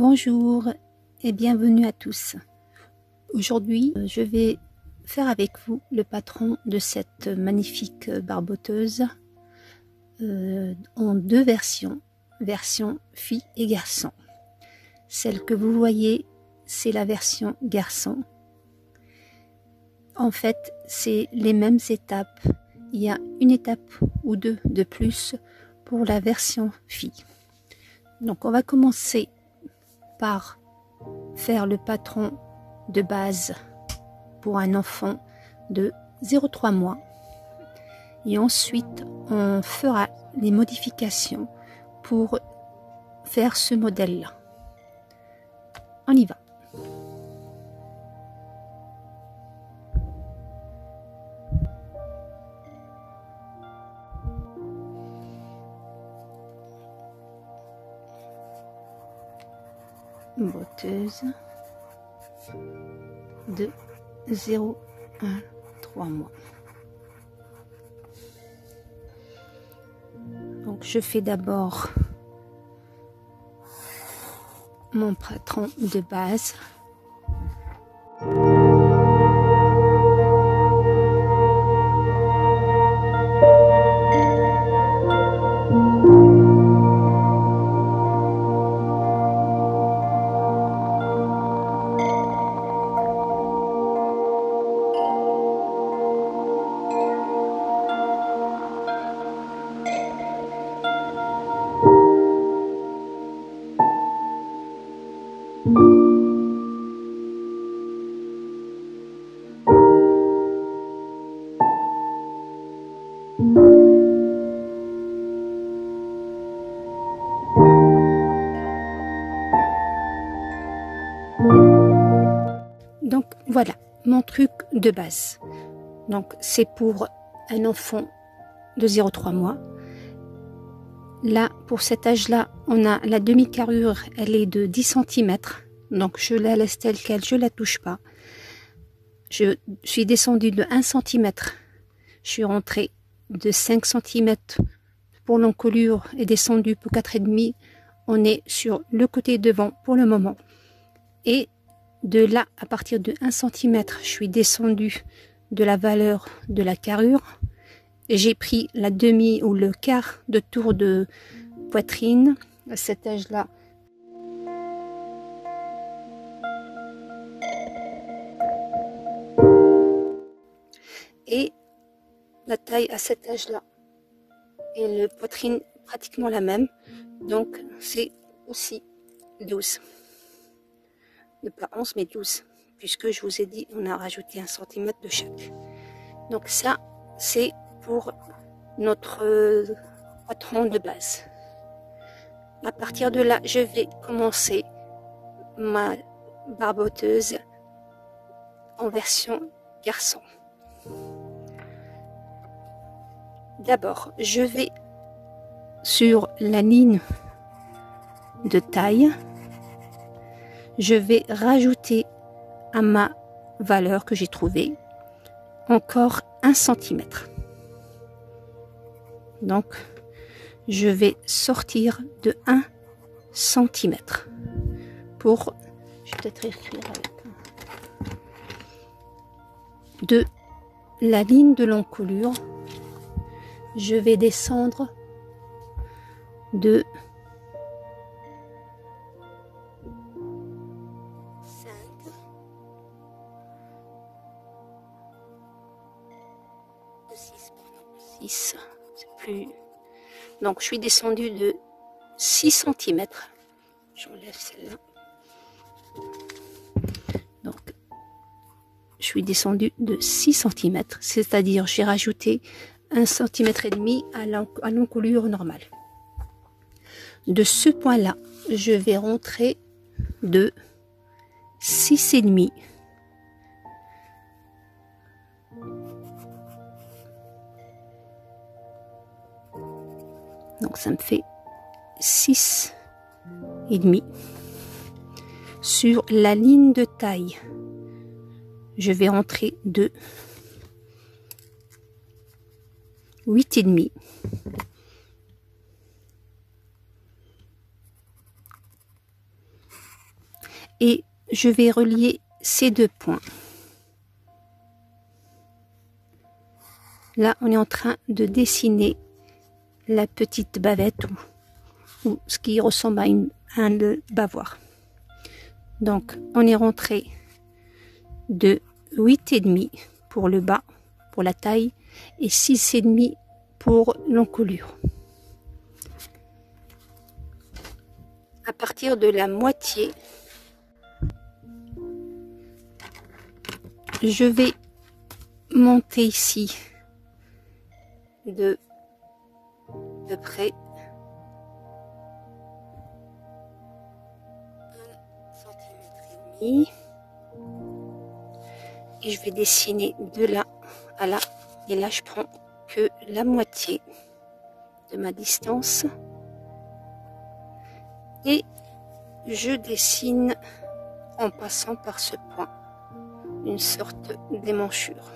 Bonjour et bienvenue à tous. Aujourd'hui, je vais faire avec vous le patron de cette magnifique barboteuse en deux versions, version fille et garçon. Celle que vous voyez, c'est la version garçon. En fait, c'est les mêmes étapes. Il y a une étape ou deux de plus pour la version fille. Donc, on va commencer par faire le patron de base pour un enfant de 0,3 mois et ensuite on fera les modifications pour faire ce modèle là. On y va. Botteuse de 0,1-3 mois. Donc je fais d'abord mon patron de base. Donc voilà mon truc de base. Donc c'est pour un enfant de 0,3 mois. Là, pour cet âge-là, on a la demi-carrure, elle est de 10 cm. Donc je la laisse telle quelle, je la touche pas. Je suis descendue de 1 cm. Je suis rentrée de 5 cm pour l'encolure et descendue pour 4,5. On est sur le côté devant pour le moment. Et de là, à partir de 1 cm, je suis descendue de la valeur de la carrure. J'ai pris la demi ou le quart de tour de poitrine à cet âge-là. Et la taille à cet âge-là. Et la poitrine pratiquement la même. Donc c'est aussi 12. Pas 11 mais 12. Puisque je vous ai dit, on a rajouté 1 cm de chaque. Donc ça, c'est pour notre patron de base. À partir de là, je vais commencer ma barboteuse en version garçon. D'abord, je vais sur la ligne de taille, je vais rajouter à ma valeur que j'ai trouvée encore 1 cm. Donc, je vais sortir de 1 cm pour, je vais peut-être écrire avec, de la ligne de l'encolure, je vais descendre de 6, c'est plus. Donc je suis descendue de 6 cm. J'enlève celle-là. Donc je suis descendue de 6 cm, c'est-à-dire j'ai rajouté 1 cm et demi à l'encolure normale. De ce point-là, je vais rentrer de 6,5. Donc ça me fait 6,5 sur la ligne de taille. Je vais rentrer de 8,5. et je vais relier ces deux points. Là, on est en train de dessiner la petite bavette ou ce qui ressemble à un bavoir. Donc, on est rentré de 8,5 pour le bas, pour la taille, et 6,5 pour l'encolure. À partir de la moitié, je vais monter ici de près 1,5 cm et je vais dessiner de là à là, et là je prends que la moitié de ma distance et je dessine en passant par ce point une sorte d'émanchure.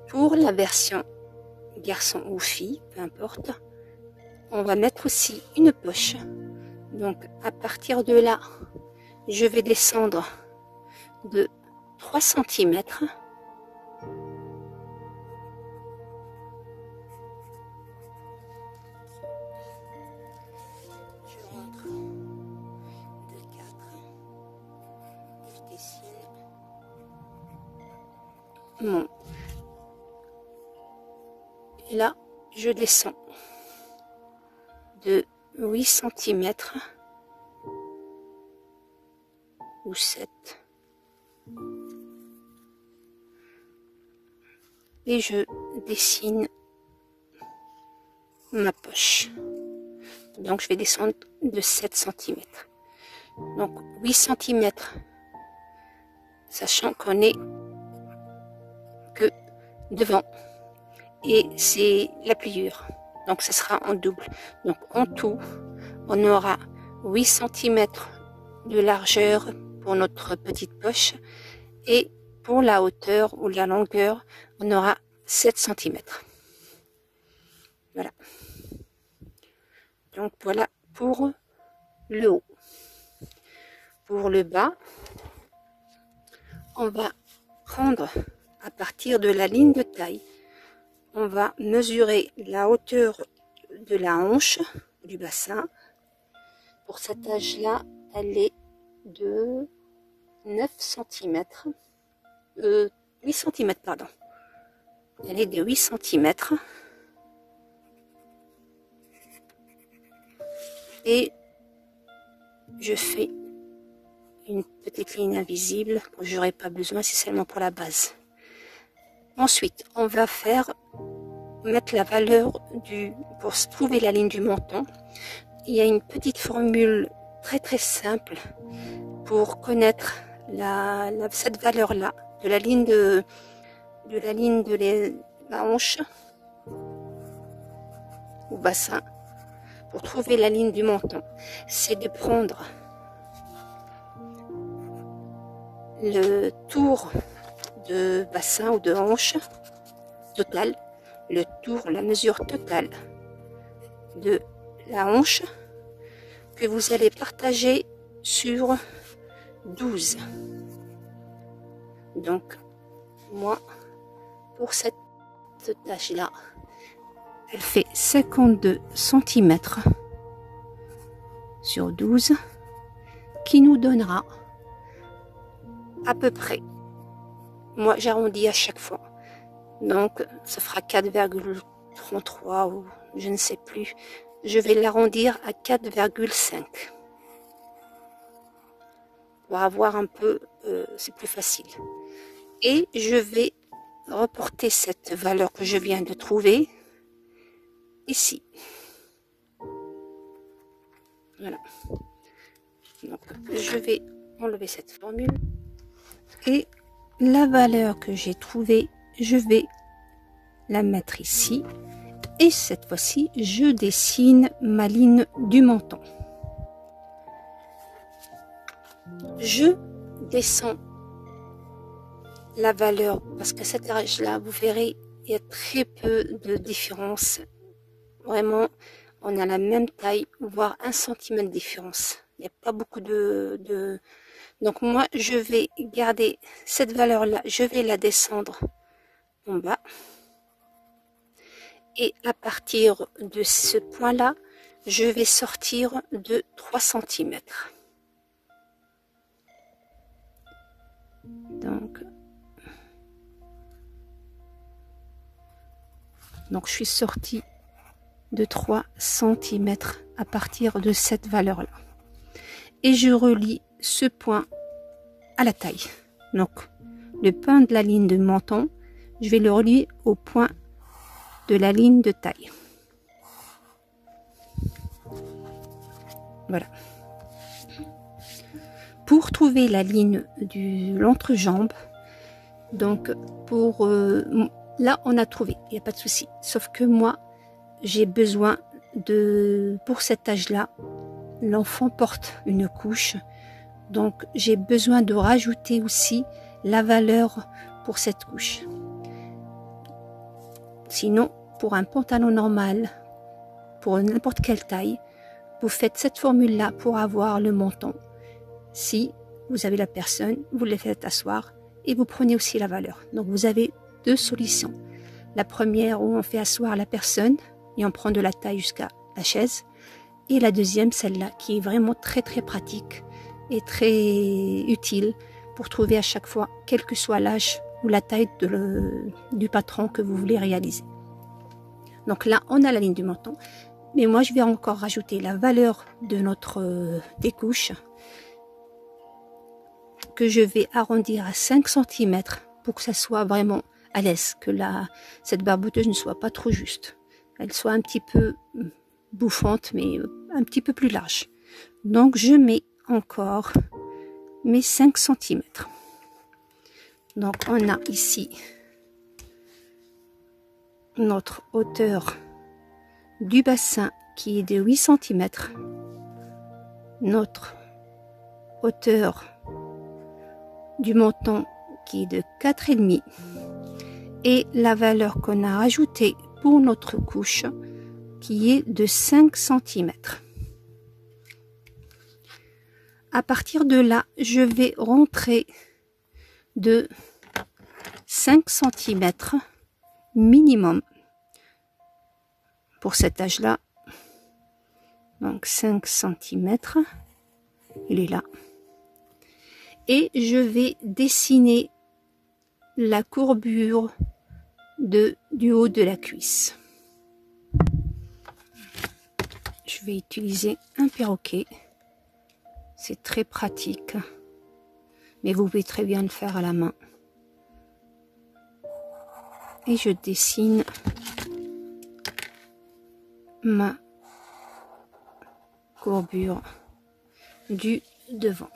Pour la version garçon ou fille, peu importe, on va mettre aussi une poche. Donc à partir de là, je vais descendre de 3 cm. Je rentre de 4. Je dessine mon. Et là, je descends de 8 cm ou 7 et je dessine ma poche. Donc je vais descendre de 7 cm. Donc 8 cm, sachant qu'on est que devant et c'est la pliure. Donc ce sera en double. Donc en tout, on aura 8 cm de largeur pour notre petite poche et pour la hauteur ou la longueur, on aura 7 cm. Voilà. Donc voilà pour le haut. Pour le bas, on va prendre à partir de la ligne de taille, on va mesurer la hauteur de la hanche du bassin. Pour cet âge-là, elle est de 9 cm. 8 cm, pardon. Elle est de 8 cm. Et je fais une petite ligne invisible, je n'aurai pas besoin, c'est seulement pour la base. Ensuite, on va mettre la valeur pour trouver la ligne du menton. Il y a une petite formule très simple pour connaître cette valeur-là, de la ligne de la hanche au bassin. Pour trouver la ligne du menton, c'est de prendre le tour de bassin ou de hanche total, la mesure totale de la hanche que vous allez partager sur 12. Donc moi, pour cette tâche-là, elle fait 52 cm sur 12, qui nous donnera à peu près, moi j'arrondis à chaque fois, donc ça fera 4,33 ou je ne sais plus, je vais l'arrondir à 4,5 pour avoir un peu, c'est plus facile. Et je vais reporter cette valeur que je viens de trouver ici. Voilà. Donc, je vais enlever cette formule et la valeur que j'ai trouvée, je vais la mettre ici et cette fois-ci, je dessine ma ligne du menton. Je descends la valeur parce qu'à cet âge-là, vous verrez, il y a très peu de différence Vraiment, on a la même taille, voire 1 cm de différence. Il n'y a pas beaucoup de... Donc moi, je vais garder cette valeur-là, je vais la descendre en bas. Et à partir de ce point-là, je vais sortir de 3 cm. Donc je suis sortie de 3 cm à partir de cette valeur-là. Et je relie ce point à la taille. Donc le point de la ligne de menton, je vais le relier au point de la ligne de taille. Voilà. Pour trouver la ligne de l'entrejambe, donc pour là on a trouvé, il n'y a pas de souci. Sauf que moi j'ai besoin de, pour cet âge-là, l'enfant porte une couche, donc j'ai besoin de rajouter aussi la valeur pour cette couche. Sinon, pour un pantalon normal, pour n'importe quelle taille, vous faites cette formule-là pour avoir le menton. Si vous avez la personne, vous les faites asseoir et vous prenez aussi la valeur. Donc vous avez deux solutions. La première où on fait asseoir la personne et on prend de la taille jusqu'à la chaise. Et la deuxième, celle-là, qui est vraiment très très pratique et très utile pour trouver à chaque fois, quel que soit l'âge ou la taille du patron que vous voulez réaliser. Donc là, on a la ligne du menton. Mais moi, je vais encore rajouter la valeur de notre découche que je vais arrondir à 5 cm pour que ça soit vraiment à l'aise, que cette barboteuse ne soit pas trop juste. Elle soit un petit peu bouffante, mais un petit peu plus large. Donc, je mets encore mes 5 cm. Donc, on a ici notre hauteur du bassin qui est de 8 cm. Notre hauteur du menton qui est de 4,5 et la valeur qu'on a rajoutée pour notre couche qui est de 5 cm. À partir de là, je vais rentrer de 5 cm minimum pour cet âge-là. Donc 5 cm, il est là. Et je vais dessiner la courbure du haut de la cuisse. Je vais utiliser un perroquet. C'est très pratique. Mais vous pouvez très bien le faire à la main. Et je dessine ma courbure du devant.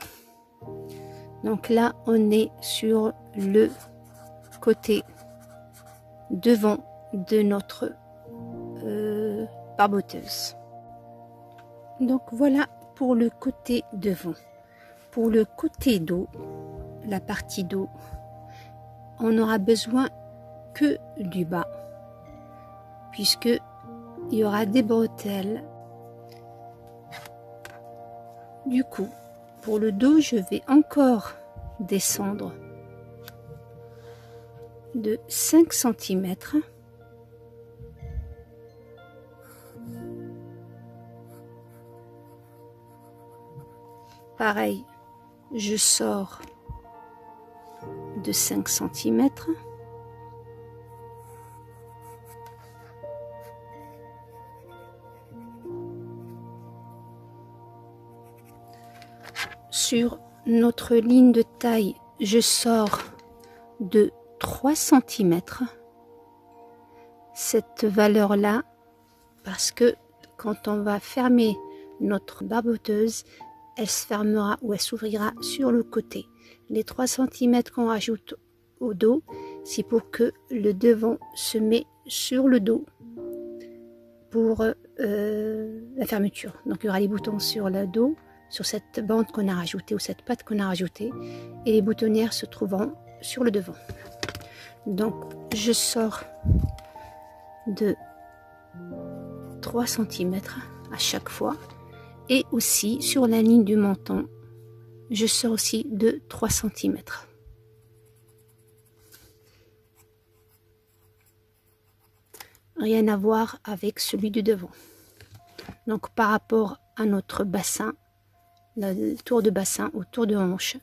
Donc là, on est sur le côté devant de notre barboteuse. Donc voilà pour le côté devant. Pour le côté dos, la partie dos, on n'aura besoin que du bas, puisque il y aura des bretelles. Du coup, pour le dos, je vais encore descendre de 5 cm. Pareil, je sors de 5 cm. Sur notre ligne de taille, je sors de 3 cm cette valeur-là, parce que quand on va fermer notre barboteuse, elle se fermera ou elle s'ouvrira sur le côté. Les 3 cm qu'on rajoute au dos, c'est pour que le devant se met sur le dos pour la fermeture. Donc il y aura les boutons sur le dos, sur cette bande qu'on a rajoutée ou cette patte qu'on a rajoutée, et les boutonnières se trouvant sur le devant. Donc je sors de 3 cm à chaque fois. Et aussi sur la ligne du menton, je sors aussi de 3 cm. Rien à voir avec celui du devant. Donc par rapport à notre bassin, le tour de bassin au tour de hanche,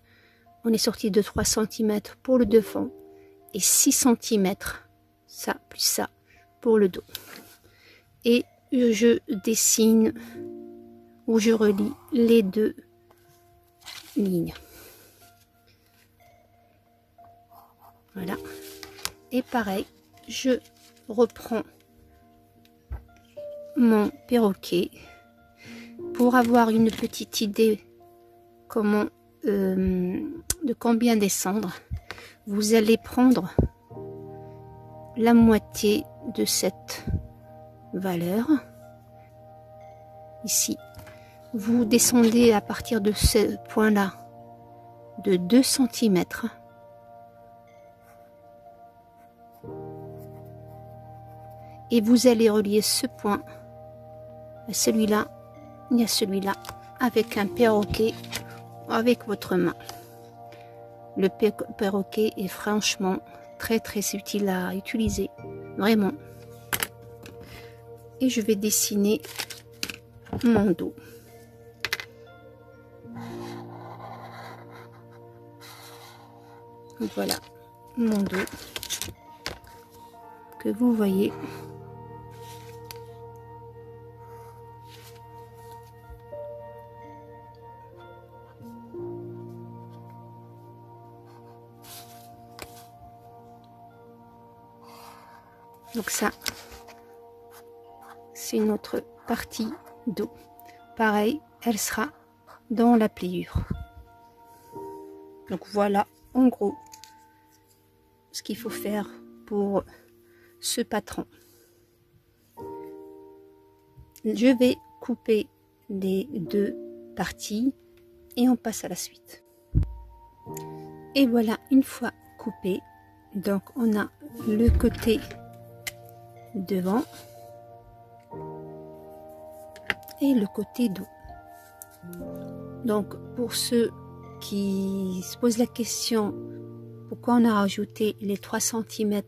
on est sorti de 3 cm pour le devant et 6 cm, ça plus ça, pour le dos. Et je dessine ou je relie les deux lignes. Voilà. Et pareil, je reprends mon perroquet pour avoir une petite idée comment de combien descendre. Vous allez prendre la moitié de cette valeur ici. Vous descendez à partir de ce point là de 2 cm et vous allez relier ce point à celui-là et à celui-là avec un perroquet avec votre main. Le perroquet est franchement très utile à utiliser, vraiment. Et je vais dessiner mon dos. Voilà mon dos que vous voyez. Donc ça, c'est notre partie dos. Pareil, elle sera dans la pliure. Donc voilà, en gros, ce qu'il faut faire pour ce patron. Je vais couper les deux parties et on passe à la suite. Et voilà, une fois coupé, donc on a le côté devant et le côté dos. Donc pour ceux qui se posent la question pourquoi on a rajouté les 3 cm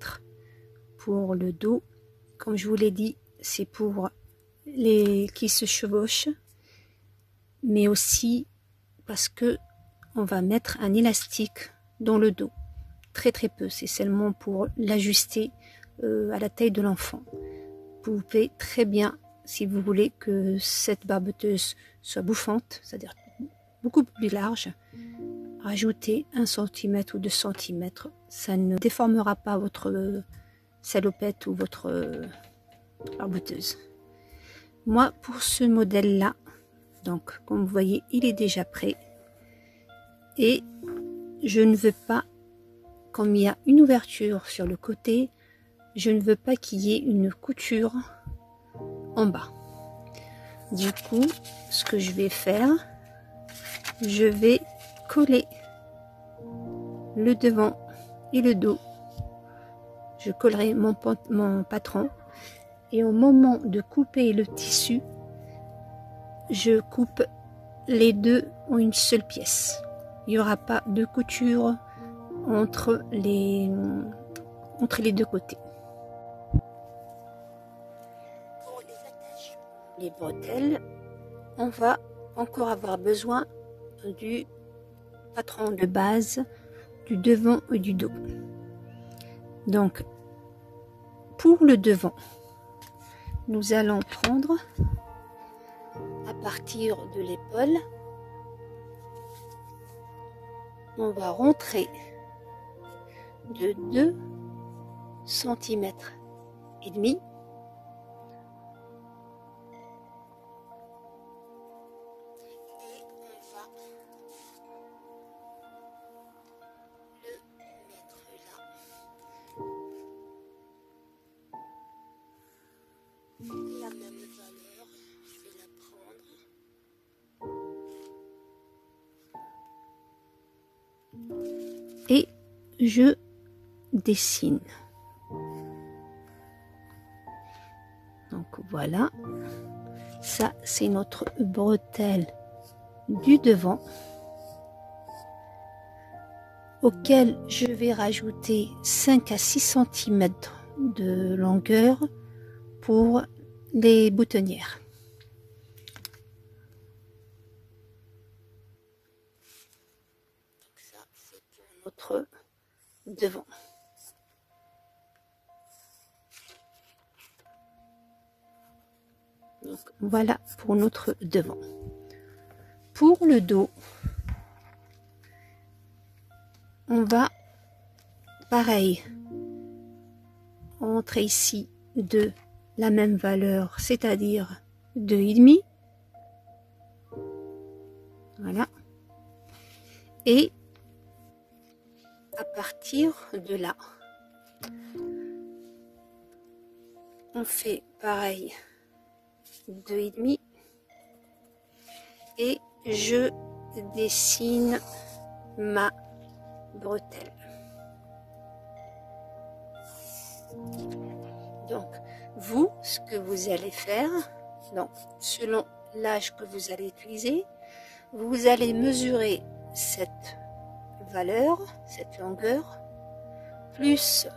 pour le dos, comme je vous l'ai dit, c'est pour les qui se chevauchent, mais aussi parce que on va mettre un élastique dans le dos, très peu, c'est seulement pour l'ajuster à la taille de l'enfant. Vous pouvez très bien, si vous voulez que cette barboteuse soit bouffante, c'est-à-dire beaucoup plus large, rajouter 1 cm ou 2 cm, ça ne déformera pas votre salopette ou votre barboteuse. Moi, pour ce modèle-là, donc comme vous voyez, il est déjà prêt et je ne veux pas, comme il y a une ouverture sur le côté, je ne veux pas qu'il y ait une couture en bas. Du coup, ce que je vais faire, je vais coller le devant et le dos. Je collerai mon patron et au moment de couper le tissu, je coupe les deux en une seule pièce. Il n'y aura pas de couture entre les deux côtés. Pour les attaches, les bretelles, on va encore avoir besoin du patron de base, du devant et du dos. Donc, pour le devant, nous allons prendre à partir de l'épaule, on va rentrer de 2 cm et demi et on va le mettre là. La même valeur, je vais la prendre et je dessine. Donc voilà, ça c'est notre bretelle du devant, auquel je vais rajouter 5 à 6 cm de longueur pour les boutonnières. Ça c'est pour notre devant. Donc voilà pour notre devant. Pour le dos, on va pareil entrer ici de la même valeur, c'est-à-dire 2,5. Voilà. Et à partir de là, on fait pareil 2,5 et je dessine ma bretelle. Donc vous, ce que vous allez faire, donc selon l'âge que vous allez utiliser, vous allez mesurer cette valeur, cette longueur, plus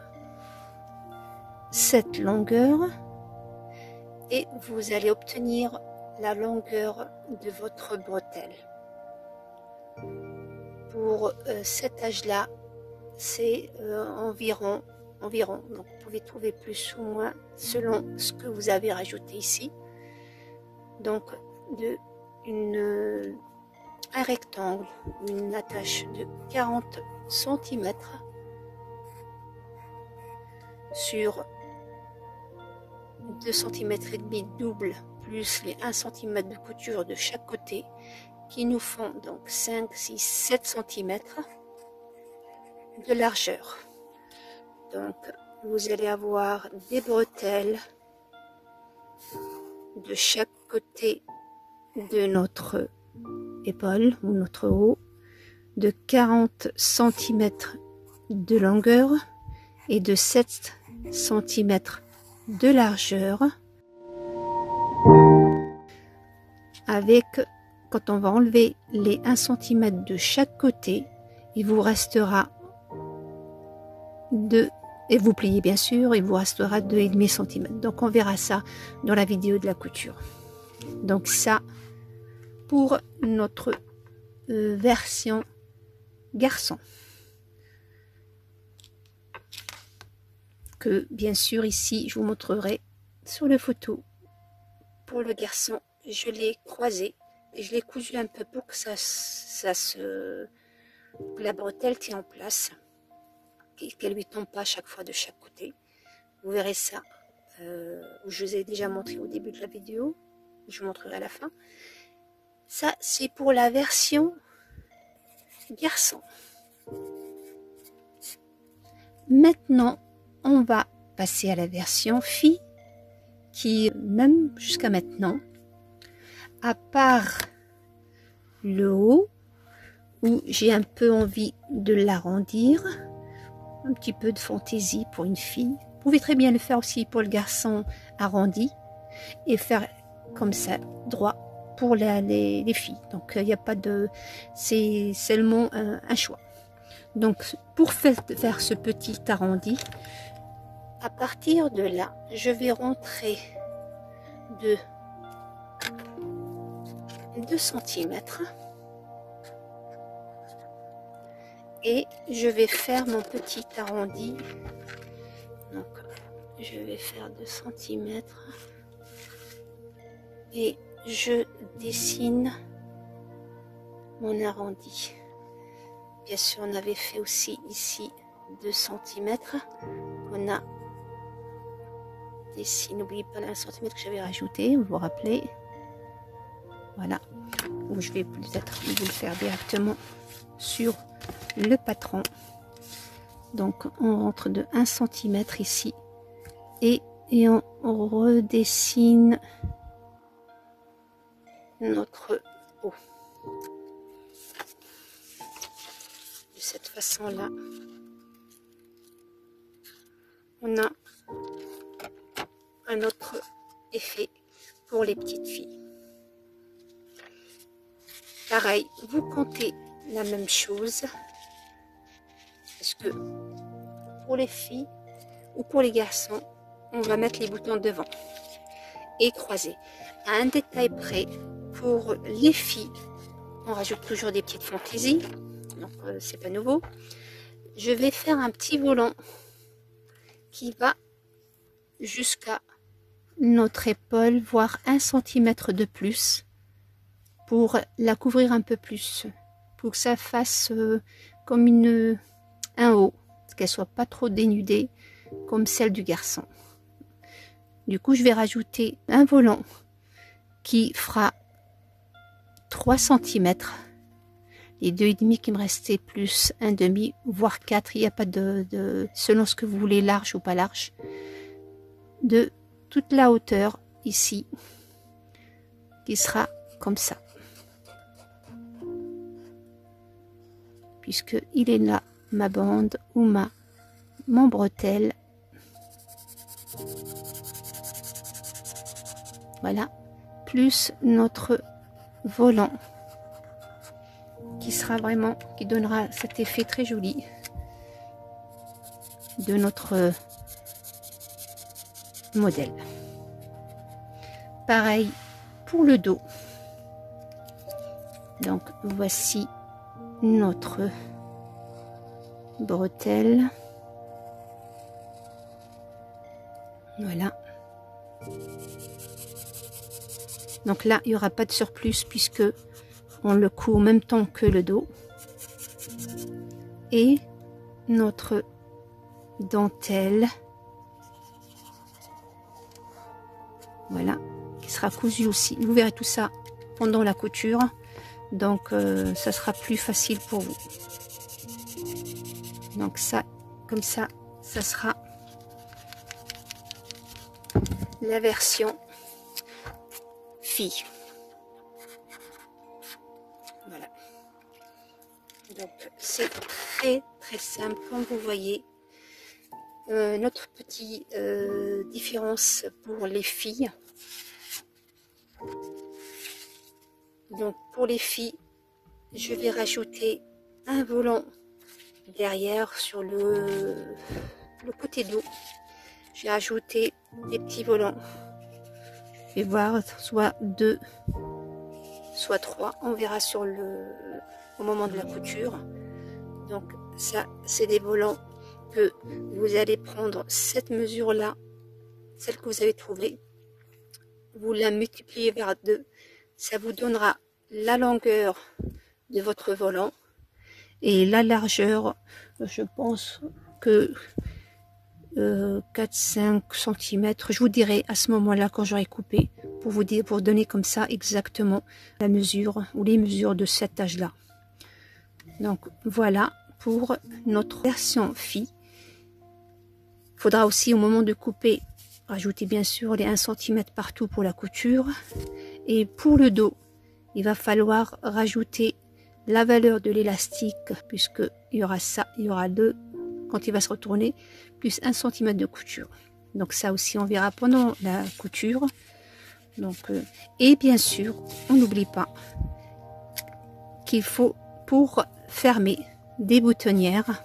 cette longueur, et vous allez obtenir la longueur de votre bretelle. Pour cet âge-là, c'est environ, donc vous pouvez trouver plus ou moins selon ce que vous avez rajouté ici. Donc un rectangle, une attache de 40 cm sur 2 cm et demi double, plus les 1 cm de couture de chaque côté, qui nous font donc 5, 6, 7 cm de largeur. Donc vous allez avoir des bretelles de chaque côté de notre épaule ou notre haut de 40 cm de longueur et de 7 cm de largeur, avec, quand on va enlever les 1 cm de chaque côté, il vous restera 2, et vous pliez bien sûr, il vous restera 2,5 cm. Donc on verra ça dans la vidéo de la couture. Donc ça pour notre version garçon, que bien sûr ici je vous montrerai sur les photos. Pour le garçon, je l'ai croisé et je l'ai cousu un peu pour que que la bretelle tient en place, qu'elle lui tombe pas à chaque fois de chaque côté. Vous verrez ça, je vous ai déjà montré au début de la vidéo, je vous montrerai à la fin. Ça c'est pour la version garçon. Maintenant on va passer à la version fille, qui même jusqu'à maintenant, à part le haut où j'ai un peu envie de l'arrondir, un petit peu de fantaisie pour une fille. Vous pouvez très bien le faire aussi pour le garçon arrondi et faire comme ça droit pour les filles. Donc il n'y a pas de, c'est seulement un choix. Donc pour faire ce petit arrondi, à partir de là, je vais rentrer de 2 cm et je vais faire mon petit arrondi. Donc je vais faire 2 cm et je dessine mon arrondi. Bien sûr, on avait fait aussi ici 2 cm. On a dessiné, n'oubliez pas l'1 cm que j'avais rajouté, vous vous rappelez. Voilà, ou je vais peut-être vous le faire directement sur le patron. Donc on rentre de 1 cm ici et on redessine notre haut de cette façon là. On a un autre est fait pour les petites filles. Pareil, vous comptez la même chose, parce que pour les filles ou pour les garçons, on va mettre les boutons devant et croiser. À un détail près, pour les filles, on rajoute toujours des petites fantaisies, donc c'est pas nouveau. Je vais faire un petit volant qui va jusqu'à notre épaule, voire 1 cm de plus, pour la couvrir un peu plus, pour que ça fasse comme un haut, qu'elle soit pas trop dénudée comme celle du garçon. Du coup, je vais rajouter un volant qui fera 3 cm, les 2,5 qui me restaient plus un demi, voire 4, il n'y a pas selon ce que vous voulez, large ou pas large, de toute la hauteur ici, qui sera comme ça. Puisque il est là, ma bande ou mon bretelle. Voilà, plus notre volant qui sera vraiment, qui donnera cet effet très joli de notre modèle. Pareil pour le dos. Donc voici notre bretelle. Voilà. Donc là, il n'y aura pas de surplus puisque on le coud en même temps que le dos. Et notre dentelle. Voilà, qui sera cousue aussi. Vous verrez tout ça pendant la couture. Donc ça sera plus facile pour vous. Donc ça, comme ça, ça sera la version fille. Voilà. Donc c'est très simple comme vous voyez. Notre petite différence pour les filles. Donc pour les filles, je vais rajouter un volant derrière sur le côté dos. Je vais ajouter des petits volants. Je vais voir soit 2, soit 3. On verra sur au moment de la couture. Donc ça, c'est des volants que vous allez prendre cette mesure là, celle que vous avez trouvée, vous la multipliez par 2, ça vous donnera la longueur de votre volant et la largeur, je pense que 4-5 cm, je vous dirai à ce moment là quand j'aurai coupé, pour vous dire, pour donner comme ça exactement la mesure ou les mesures de cet âge là. Donc voilà pour notre version fille. Il faudra aussi au moment de couper rajouter bien sûr les 1 cm partout pour la couture. Et pour le dos, il va falloir rajouter la valeur de l'élastique, puisque il y aura ça, il y aura 2 quand il va se retourner, plus 1 cm de couture. Donc ça aussi on verra pendant la couture. Donc, et bien sûr, on n'oublie pas qu'il faut pour fermer des boutonnières.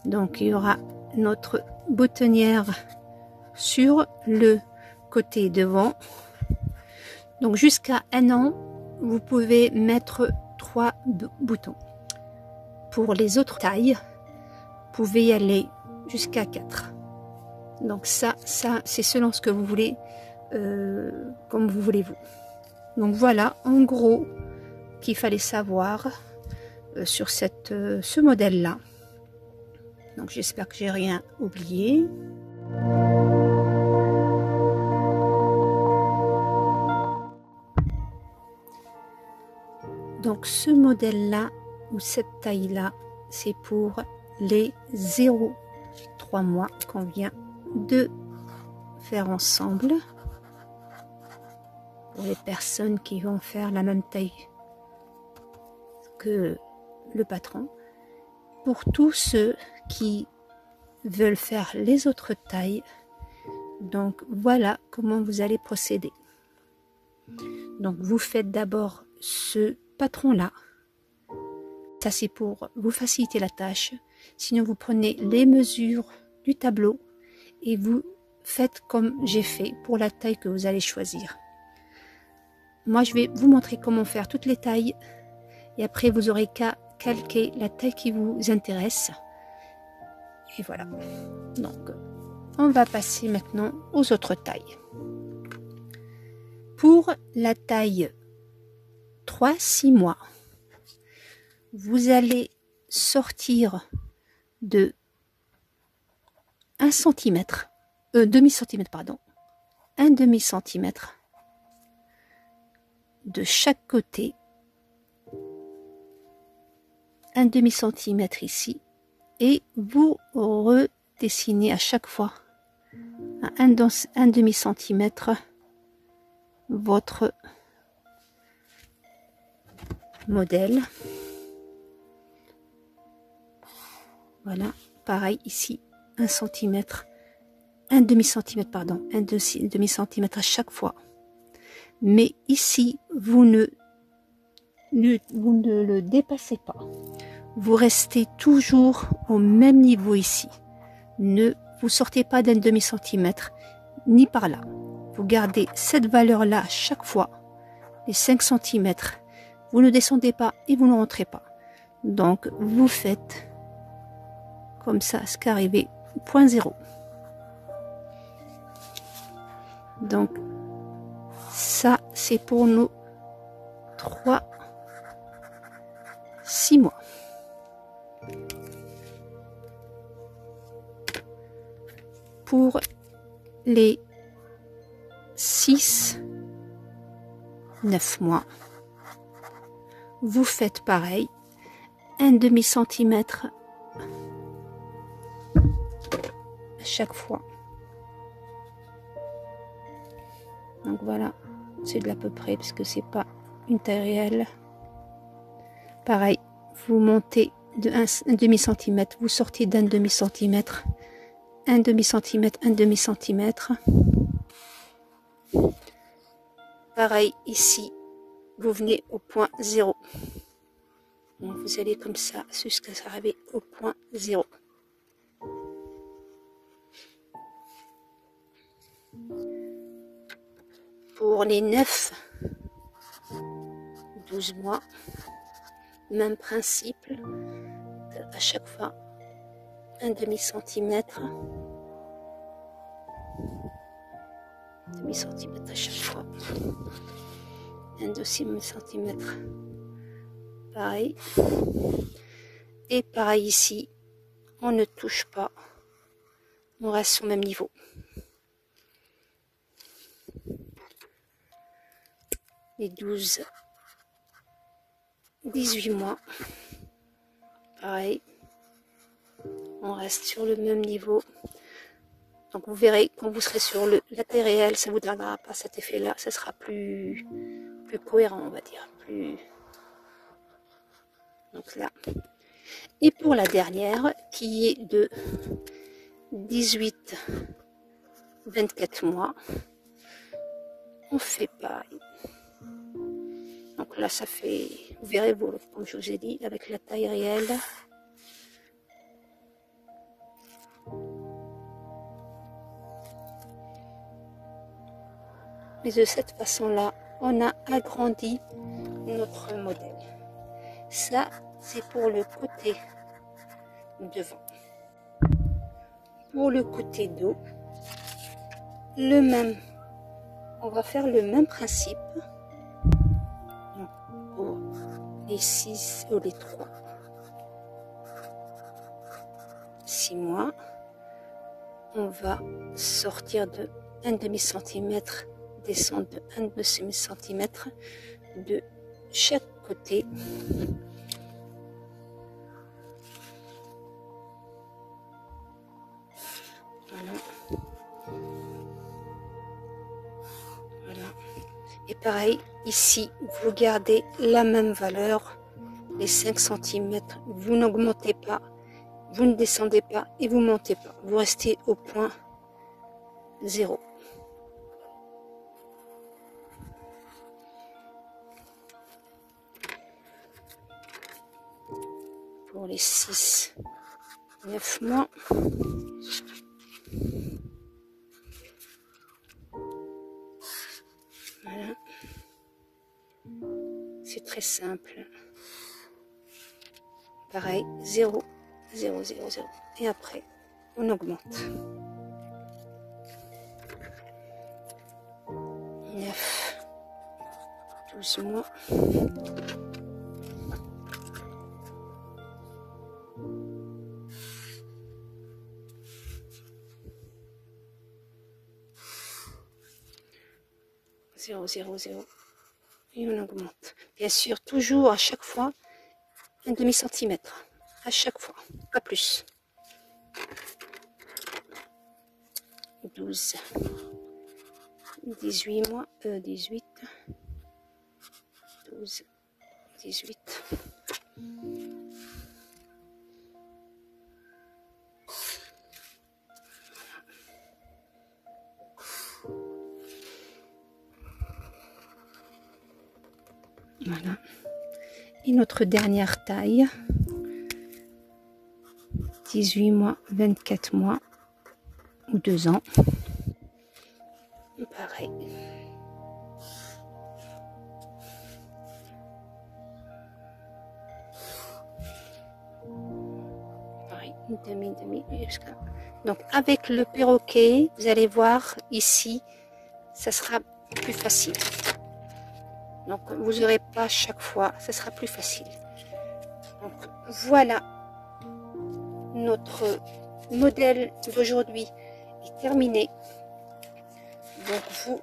Donc il y aura notre boutonnière sur le côté devant. Donc jusqu'à 1 an, vous pouvez mettre 3 boutons. Pour les autres tailles, vous pouvez y aller jusqu'à 4. Donc ça c'est selon ce que vous voulez, comme vous voulez vous. Donc voilà en gros qu'il fallait savoir sur ce modèle là. Donc j'espère que j'ai rien oublié. Donc ce modèle là ou cette taille là, c'est pour les 0,3 mois qu'on vient de faire ensemble. Pour les personnes qui vont faire la même taille que le patron. Pour tous ceux qui veulent faire les autres tailles, Donc voilà comment vous allez procéder. Donc vous faites d'abord ce patron là. Ça c'est pour vous faciliter la tâche. Sinon vous prenez les mesures du tableau et vous faites comme j'ai fait pour la taille que vous allez choisir. Moi je vais vous montrer comment faire toutes les tailles et après vous aurez qu'à calquer la taille qui vous intéresse. Et voilà. Donc on va passer maintenant aux autres tailles. Pour la taille 3-6 mois, vous allez sortir de 1 cm, demi-centimètre, pardon, 1 demi-centimètre de chaque côté, 1 demi-centimètre ici, et vous redessinez à chaque fois à 1 demi-centimètre votre modèle. Voilà, pareil ici, 1 centimètre, 1 demi-centimètre, pardon, 1 demi-centimètre à chaque fois. Mais ici, vous ne le dépassez pas. Vous restez toujours au même niveau ici. Ne vous sortez pas d'1 demi-centimètre, ni par là. Vous gardez cette valeur-là chaque fois, les 5 cm. Vous ne descendez pas et vous ne rentrez pas. Donc, vous faites comme ça, jusqu'à arriver au point 0. Donc, ça, c'est pour nos 3-6 mois. Pour les 6-9 mois, vous faites pareil, 1 demi-centimètre à chaque fois. Donc voilà, c'est de l'à peu près parce que c'est pas une taille réelle. Pareil, vous montez de 1 demi-centimètre, vous sortez d'1 demi-centimètre, 1 demi-centimètre, 1 demi-centimètre. Pareil ici, vous venez au point 0. Donc vous allez comme ça jusqu'à arriver au point 0. Pour les 9-12 mois, même principe, à chaque fois 1 demi-centimètre, demi-centimètre à chaque fois, 1 demi-centimètre, pareil, et pareil ici, on ne touche pas, on reste au même niveau. Les 12-18 mois, pareil, on reste sur le même niveau. Donc vous verrez, quand vous serez sur la taille réelle, ça ne vous donnera pas cet effet-là, ça sera plus cohérent, on va dire. Donc là. Et pour la dernière, qui est de 18-24 mois, on fait pareil. Donc là, ça fait, vous verrez, comme je vous ai dit, avec la taille réelle. Mais de cette façon-là, on a agrandi notre modèle. Ça, c'est pour le côté devant. Pour le côté dos, le même. On va faire le même principe. Donc, pour les 6 ou les 3-6 mois, on va sortir de 1 demi-centimètre, descendre de 1 demi-centimètre de chaque côté. Voilà. Voilà. Et pareil, ici, vous gardez la même valeur, les 5 cm. Vous n'augmentez pas, vous ne descendez pas et vous montez pas. Vous restez au point 0. Pour les 6, 9 mois. Voilà. C'est très simple. Pareil, 0, 0, 0, 0. Et après, on augmente. 9, 12 mois. Zéro, 0, 0. Et on augmente. Bien sûr, toujours à chaque fois, un demi-centimètre. À chaque fois, pas plus. 12, 18 mois, 18, 12, 18. Voilà. Et notre dernière taille, 18 mois, 24 mois ou 2 ans. Pareil. Pareil, demi, jusqu'à... Donc avec le perroquet, vous allez voir ici, ça sera plus facile. Donc vous n'aurez pas chaque fois, ça sera plus facile. Donc voilà, notre modèle d'aujourd'hui est terminé. Donc vous,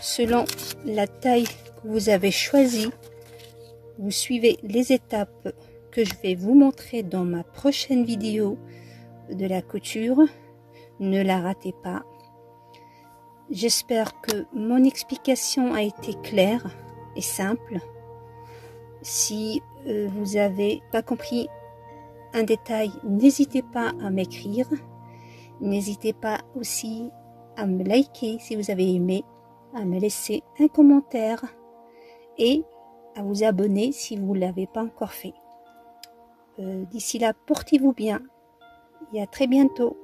selon la taille que vous avez choisie, vous suivez les étapes que je vais vous montrer dans ma prochaine vidéo de la couture. Ne la ratez pas. J'espère que mon explication a été claire et simple. Si vous n'avez pas compris un détail, n'hésitez pas à m'écrire. N'hésitez pas aussi à me liker si vous avez aimé, à me laisser un commentaire et à vous abonner si vous ne l'avez pas encore fait. D'ici là, portez-vous bien et à très bientôt.